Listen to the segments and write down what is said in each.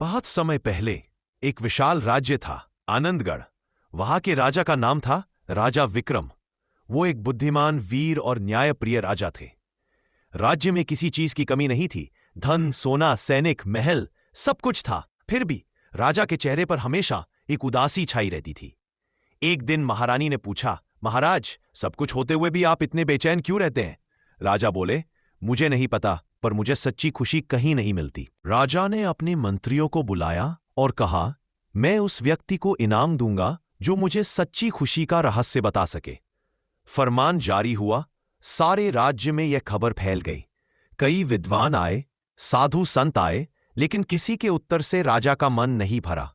बहुत समय पहले एक विशाल राज्य था, आनंदगढ़। वहां के राजा का नाम था राजा विक्रम। वो एक बुद्धिमान, वीर और न्यायप्रिय राजा थे। राज्य में किसी चीज की कमी नहीं थी। धन, सोना, सैनिक, महल, सब कुछ था। फिर भी राजा के चेहरे पर हमेशा एक उदासी छाई रहती थी। एक दिन महारानी ने पूछा, महाराज, सब कुछ होते हुए भी आप इतने बेचैन क्यों रहते हैं? राजा बोले, मुझे नहीं पता, पर मुझे सच्ची खुशी कहीं नहीं मिलती। राजा ने अपने मंत्रियों को बुलाया और कहा, मैं उस व्यक्ति को इनाम दूंगा जो मुझे सच्ची खुशी का रहस्य बता सके। फरमान जारी हुआ। सारे राज्य में यह खबर फैल गई। कई विद्वान आए, साधु संत आए, लेकिन किसी के उत्तर से राजा का मन नहीं भरा।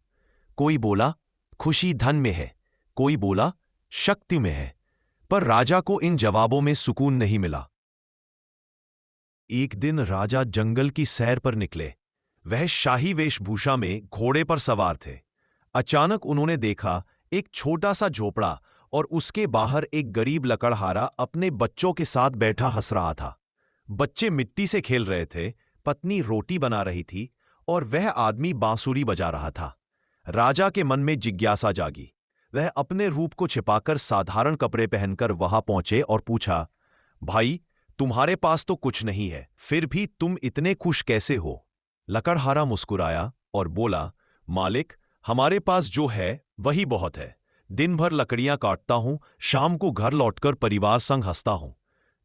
कोई बोला खुशी धन में है, कोई बोला शक्ति में है, पर राजा को इन जवाबों में सुकून नहीं मिला। एक दिन राजा जंगल की सैर पर निकले। वह शाही वेशभूषा में घोड़े पर सवार थे। अचानक उन्होंने देखा एक छोटा सा झोपड़ा और उसके बाहर एक गरीब लकड़हारा अपने बच्चों के साथ बैठा हंस रहा था। बच्चे मिट्टी से खेल रहे थे, पत्नी रोटी बना रही थी और वह आदमी बांसुरी बजा रहा था। राजा के मन में जिज्ञासा जागी। वह अपने रूप को छिपाकर साधारण कपड़े पहनकर वहां पहुंचे और पूछा, भाई, तुम्हारे पास तो कुछ नहीं है, फिर भी तुम इतने खुश कैसे हो? लकड़हारा मुस्कुराया और बोला, मालिक, हमारे पास जो है वही बहुत है। दिन भर लकड़ियां काटता हूं, शाम को घर लौटकर परिवार संग हंसता हूं।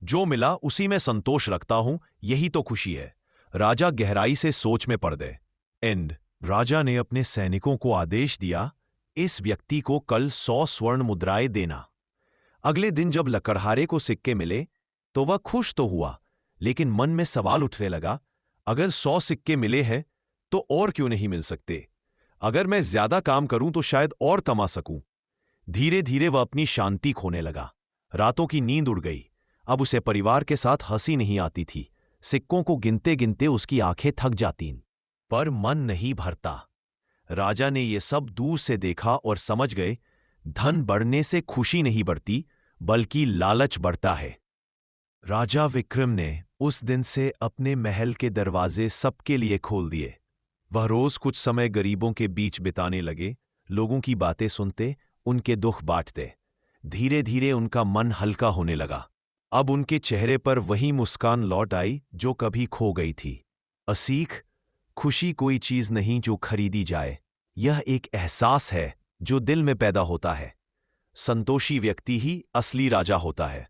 जो मिला उसी में संतोष रखता हूं, यही तो खुशी है। राजा गहराई से सोच में पड़ गए। एंड राजा ने अपने सैनिकों को आदेश दिया, इस व्यक्ति को कल 100 स्वर्ण मुद्राएं देना। अगले दिन जब लकड़हारे को सिक्के मिले तो वह खुश तो हुआ, लेकिन मन में सवाल उठने लगा, अगर 100 सिक्के मिले हैं तो और क्यों नहीं मिल सकते? अगर मैं ज्यादा काम करूं तो शायद और कमा सकूं। धीरे धीरे वह अपनी शांति खोने लगा। रातों की नींद उड़ गई। अब उसे परिवार के साथ हंसी नहीं आती थी। सिक्कों को गिनते गिनते उसकी आंखें थक जातीं, पर मन नहीं भरता। राजा ने यह सब दूर से देखा और समझ गए, धन बढ़ने से खुशी नहीं बढ़ती, बल्कि लालच बढ़ता है। राजा विक्रम ने उस दिन से अपने महल के दरवाजे सबके लिए खोल दिए। वह रोज कुछ समय गरीबों के बीच बिताने लगे, लोगों की बातें सुनते, उनके दुख बांटते। धीरे धीरे उनका मन हल्का होने लगा। अब उनके चेहरे पर वही मुस्कान लौट आई जो कभी खो गई थी। असीख, खुशी कोई चीज नहीं जो खरीदी जाए, यह एक एहसास है जो दिल में पैदा होता है। संतोषी व्यक्ति ही असली राजा होता है।